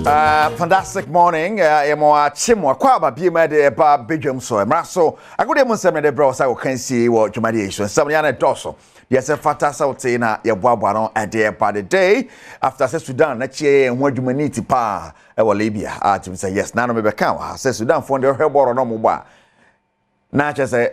Fantastic morning. Emo chimo kwaba bi ma de ba Badwam so. Mraso agode mu nsem de bro sa wo kan see wo dwumade issue. Nsem ya na doso. Yes, fata sa wote na ye boaboa no ade pa the day after say Sudan na chie ho adwumaniti pa e wo Libya. Tim say yes, na no me be kan wa. Say Sudan fo de hweboro no mo ba. Na che say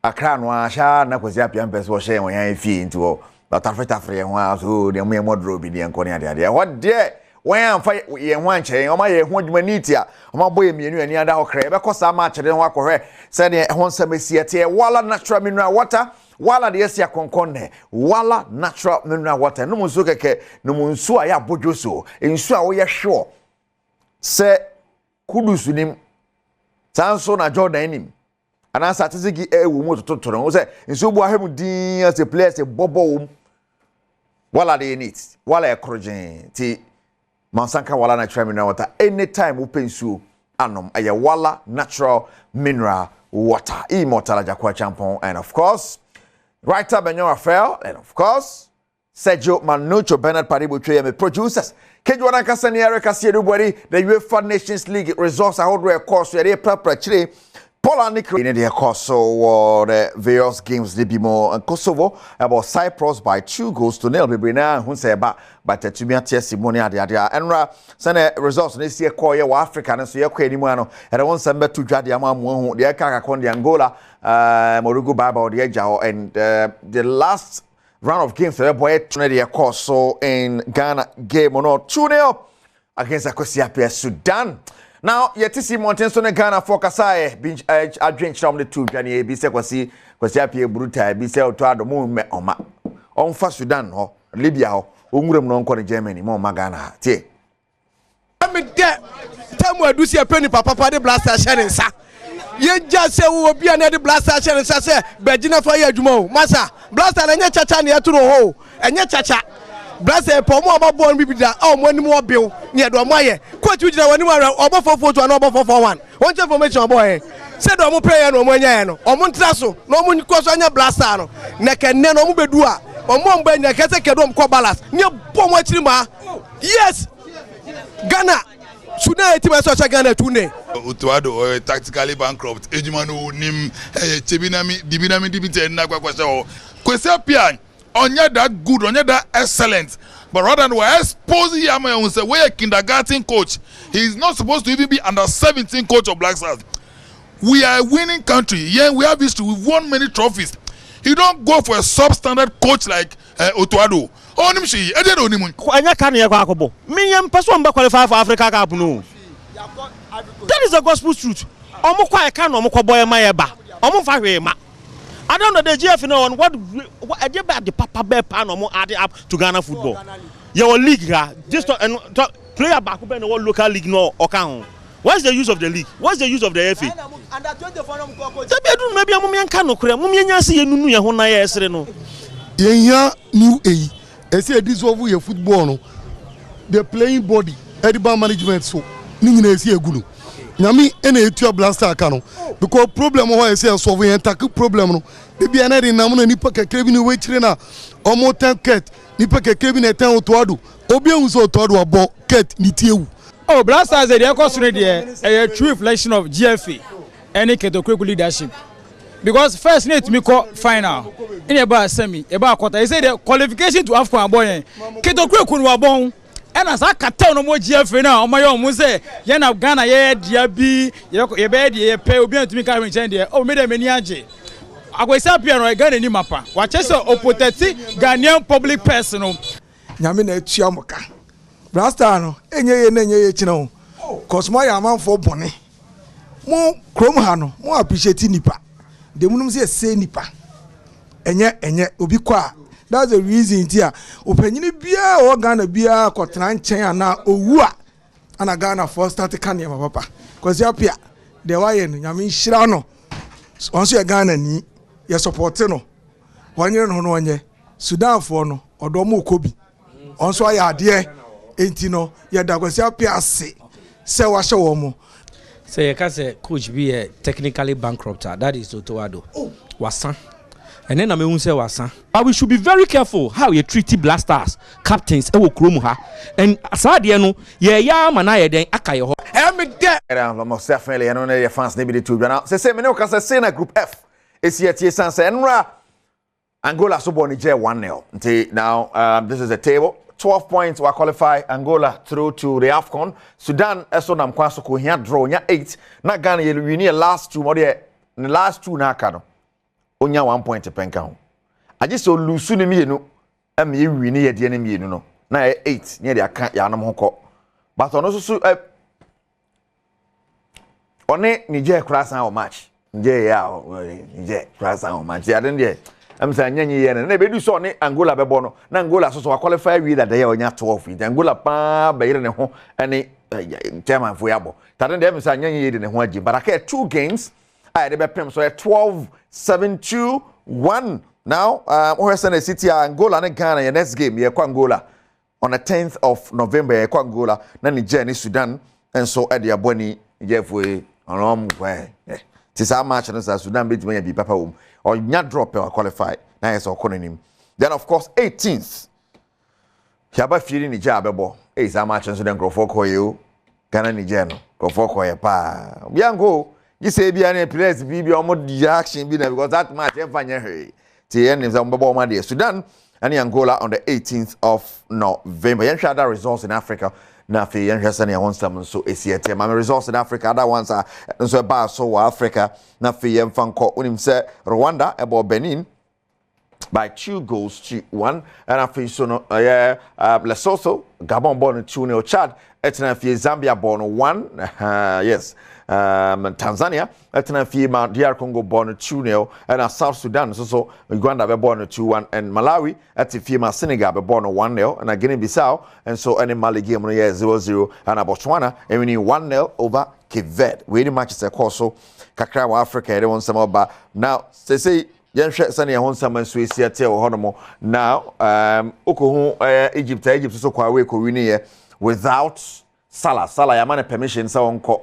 akra no a sha na kwasi apia mpese wo hye won yan fi nti wo. But afre ho aso de mo ye modro bi de nkoni ade. What there when am fa ye hwan che o ma ye ho adwumaniti a o ma boye mienu ani ada okra e be kosa ma kire ho akohwe se de ho nsam esiete wala natural mineral water wala de esia konkonne wala natural mineral water no munso keke no munso aya bodwoso ensu a wo ye hwe se kudusu nim sanso na Jordan nim ana statistiki ewu mu totoro wo se ensu bu ahemu din as a place bobo wala de need wala ekrogen ti Mansanka wala natural mineral water anytime open su anom aye wala natural mineral water immortal Jakwa Champon and of course writer Benyo Rafael and of course Sergio Manucho Bernard Paribu me producers Kejwana Kasani Erica Sierubari the UEFA Nations League results are hold course we are prepare Paul Nico in the course so the various games Libimo and Kosovo about Cyprus by 2-0 Bibrina who say about but to me testimony at the idea and send results this year call your Africa and so you're quite and I want some to Jadiama the Kaka Kondi Angola Morugu Baba the Ejao and the last round of games the boy the course so in Ghana game on 2-0 against Akosiapia Sudan. Now, yet to see Mountains on Ghana for Kasai, I drink from the two, Johnny, be said, was happy, brutal, be said to Adom, me on first Sudan, or Libya, or non call Germany, more Magana. Tea. I'm a dead. Tell me, do see a penny, Papa, the blaster shining, sir. You just say we will be another blaster shining, sir, Virginia for your Jumo, Massa, blaster and your chacha near to the hole, and your chacha. Bless a poor more born people that one more bill near Domaye. Quite you when you are over 4 to an over 4-1. One information, boy. Said no prayer no Moyano, or Montrasso, no one cross on your blastano. Naka Nano Bedua, or Mombay, Casadom Cobalas, near Pomachima. Yes, Ghana. Sudan eti such a Ghana tune. Utuado tactically bankrupt. Ejimanu nim Chebinami Dibinami Dibite Nagwa Kwasa. Kwesa Pian. Onye that good, onye that excellent, but rather than we're exposing him and say we're a kindergarten coach. He's not supposed to even be under 17 coach of Black Stars. We are a winning country. Yeah, we have history. We've won many trophies. You don't go for a substandard coach like Otuado. Onimshi, I didn't know him. Anya can you go? Me and person qualify for Africa Cup no. That is the gospel truth. Omo kwa can omo boy mayeba. Omo fa hwema. I don't know the GF on what I did about the Papa Bear Pan or added up to Ghana football. Your league, just player back up in the local league no account. What's the use of the league? What's the use of the FA? Maybe a woman can not create Mumia see Nunu Yahona Esreno. Yeah, new A. I say this over your football. The playing body, Edinburgh management so. Nina see a gulu. Nyami ene etua blaster kano because problem ho ese solve yen tackle problem no de bia na de nam na nipa kekre bi no wechire na omo ten ket nipa kekre bi na ten otoado obi ehun so otoado abo ket ni tiewu. Oh, blasters dey cost re dey a true reflection of GFA any ketokweku leadership because first need me call final in about semi about quarter. He say the qualification to AFCON boy ketokweku no abon. And as I can tell no more GFA now, my own say, Yana Ghana, yeah, Diaby, your bed, ye pay, be to me carrying there. Oh, made a miniature. I was happy and I got any mapper. Watch us opoteti Ghanaian public personal. Yamina Chiamoka. Blastano, any chino. Cause my amount for bonnet. More Cromhano, more appreciate Nipa. The woman say Nipa. And yet, Ubiqua. That's the reason here. Openini bia or Ghana bia kotran chen na owua ana Ghana for start kan ya papa. Cause ya pia the why nyame hira no. Onso ya Ghana ni ya support no. Wanye no no wanye. Sudan for no odo mo kobi. Onso ya ade enti no ya da cause ya pia se wa hye wo mo. Say you can say coach be technically bankrupt. That is Otuado. Wasan. and then I'm a say wasa. But we should be very careful how you treat blasters, captains, ewo krom ha. And asade no, ya man aye den akaye ho. Me there. Most definitely, I know your fans need to do now. Say me no kasa say na group F. It's yet sanse enra Angola so born Niger 1-0. Now this is the table. 12 points will qualify Angola through to the AFCON. Sudan eso nam kwaso ko hia draw nya 8. Na Ghana ye win last two more the last two na aka no. Onya 1 point penka ho. Age so lusu ne mienu am ye win ye de ne mienu no. Na 8 nya de aka ya nam ho ko. But ono so one Niger krasan o match. Niger krasan o match. Ya den de am say nyanyi ye na be du so ne Angola be bo no na Angola so qualify wi that day onya 12 Angola pa be yire ne ho ene chairman fo yabo tade dem say nyanyi ye de ne ho agi but aka 2 games I dey be pem so 12-7-2-1 now we say City Angola ne Ghana your next game ye kwa Angola on the 10th of November ye kwa Angola na Niger ni Sudan and so e dey aboni jefwe onom we tisa match no Sudan be tuma bi papa wo or nya drop or qualify na yes okonim then of course 18th Yaba firi Niger abebo is a match so den grofo koyo Ghana Niger no grofo koyo pa biango you say bia na players bi omo reaction bi na because that match e fanya he ti en nza mbebo ma de Sudan and Angola on the 18th of November yen share that results in Africa na fe yen hwese na won sam so esiete ma results in Africa other ones are so ba so Africa na fe yen fanko unim se Rwanda ebo Benin by 2-1 and afi so no Lesotho Gabon born 2-0 Chad etina fe Zambia born 1 yes Tanzania etina fe DR Congo born 2-0 and South Sudan so Uganda be born 2-1 and Malawi etina Senegal be born 1-0 and Guinea Bissau and so any Mali game no 0-0 and Botswana and we need 1-0 over Cape Verde we need matches e course so kakra wa Africa they want some about now say yenhwe sane ye honsam so esiate wo honomo now okohu Egypt so kwa we ko wini ye without Salah ya man permission say wonko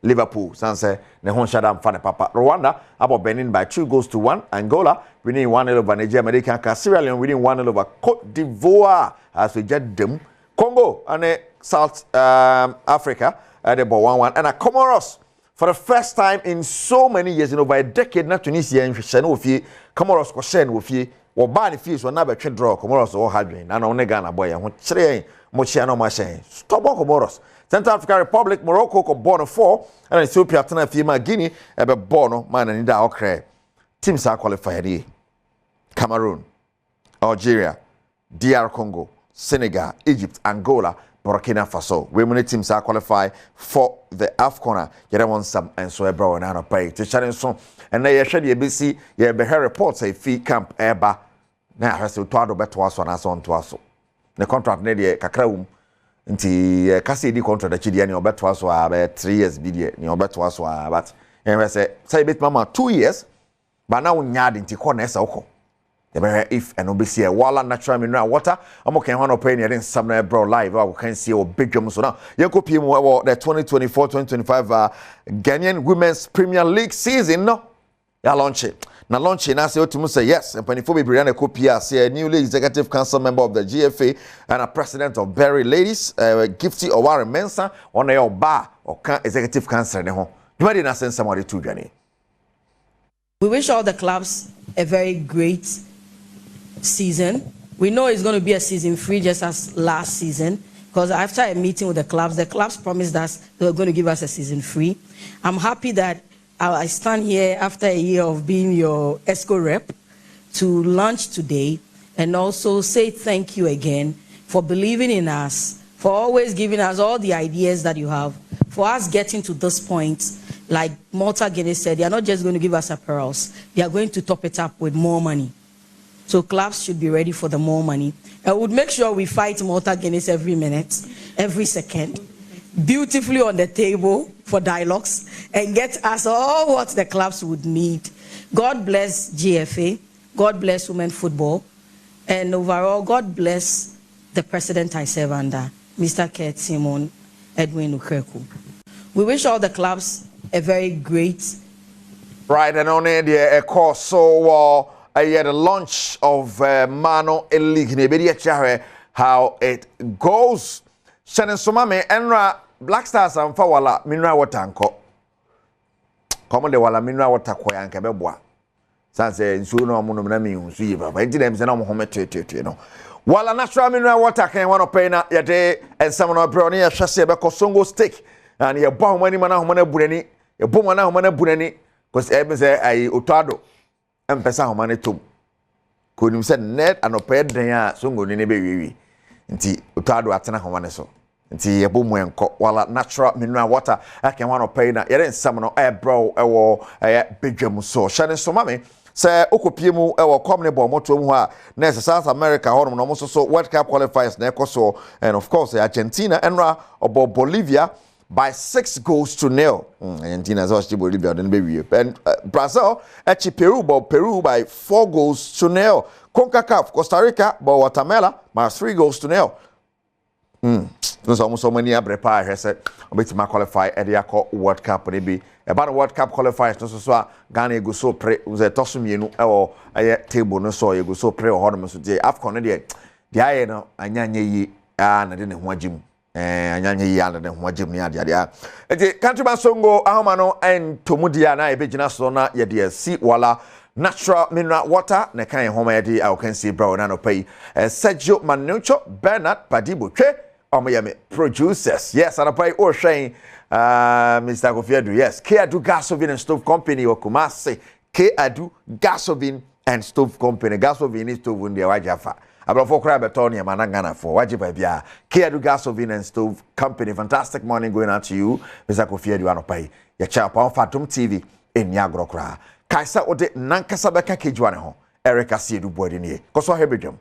Liverpool sanse ne hon shada mfa ne papa Rwanda about Benin by 2-1 Angola winning 1-0 over Nigeria American Sierra Leone winning 1-0 over Cote d'Ivoire as we get them Congo and South Africa at the 1-1 and Comoros for the first time in so many years in over a decade na Tunisia en hwehye na ofie Comoros ko share na ofie wo ba ne fie so na be twe draw Comoros wo hadwen na no ne Ghana boy ho kire mo chia no ma hyen stop Comoros Central African Republic Morocco ko born 4 and Ethiopia tena fie ma Guinea e be born man ni da okre teams are qualified here Cameroon Algeria DR Congo Senegal Egypt Angola Burkina Faso. Women teams are qualified for the AFCON. You want some and so bro and I pay to challenge so and they share the ABC you be her reports say fee camp eba na has to do better so na so to aso. The contract na dey kakra wum nti kase di contract da chidi na obeto so about 3 years bi dey na obeto so but and say bit mama 2 years but now nya nti ko na esa ukọ if and obviously wala natural mineral water I'm okay one opinion in some bro live I can see a big jump so now you go PM the 2024-2025 Ghanaian Women's Premier League season no ya launch it na launch na say otimu say yes and panifo be bring na copy say a newly executive council member of the GFA and a president of Berry Ladies Gifty Oware Mensah on your bar or executive council ne ho dwade na sense somebody to Johnny. We wish all the clubs a very great season. We know it's going to be a season free just as last season because after a meeting with the clubs promised us they were going to give us a season free. I'm happy that I stand here after a year of being your ESCO rep to launch today and also say thank you again for believing in us, for always giving us all the ideas that you have, for us getting to this point. Like Malta Guinness said, they are not just going to give us apparels, they are going to top it up with more money. So clubs should be ready for the more money. I would make sure we fight Malta Guinness every minute, every second, beautifully on the table for dialogues, and get us all what the clubs would need. God bless GFA, God bless women football, and overall, God bless the president I serve under, Mr. Kurt Simon Edwin Ukreku. We wish all the clubs a very great Right, and on the course, so the launch of Mano League in how it goes. Shannon Somame, Enra Black Stars and Fawala, Mineral Water Anko. Come on, the Walla Mineral Water Koyan Cabebwa. Sanse, Suno Munami, Ziva, but them Zenom Home, you know. While a natural mineral water can one of Pena, Yade, and some of Brownie, a chassis, Songo stick, and your bomb when you man of Bureni, your bomb when I'm Bureni. Because every say I utado, and pesa homane too. Could you say net and oped denya sungo ni nebe nti utado atena homane so. Nti yebo mu enko wala natural mineral water aka one oped na yere nsam no bro ewo Badwam so. Shane so mame say okopie mu ewo company bo moto mu ha na South America hono no so World Cup qualifiers na ekoso, and of course Argentina enra obo Bolivia by 6 goals to 0. Argentina is also Bolivia and Brazil actually Peru by 4 goals to 0. CONCACAF Costa Rica by Guatemala by 3 goals to 0. There's almost so many prepare here said obeti ma qualify area World Cup maybe about the World Cup qualifiers no so Ghana go so pre was a tosumienu e table no so you go so pre o hodom so dey AFCON dey aye no anyanye yi na de ne ho agim anyanye yi ande ho agim ni ade ade enti countryman songo ahoma no en tomudia na ebegina so na ye de si wala natural mineral water na kan homa ye de I can see bro na no pay Sergio Manucho Bernard Padibotwe omoyame producers yes and pay o hwen Mr. Kofiadu yes Keadu Gasovin and Stove Company o Kumasi Keadu Gasovin and Stove Company Gasovin is stove ndi wajafa Abrafo kra beton ya manangana for wajiba bia Keadu Gasovin and Stove Company. Fantastic morning going out to you Mr. Kofiadu anopai ya chapa on Fatum TV in Yagro kra kaisa ode nankasa beka kejwane ho Erica Siedu Boydie koso hebedwam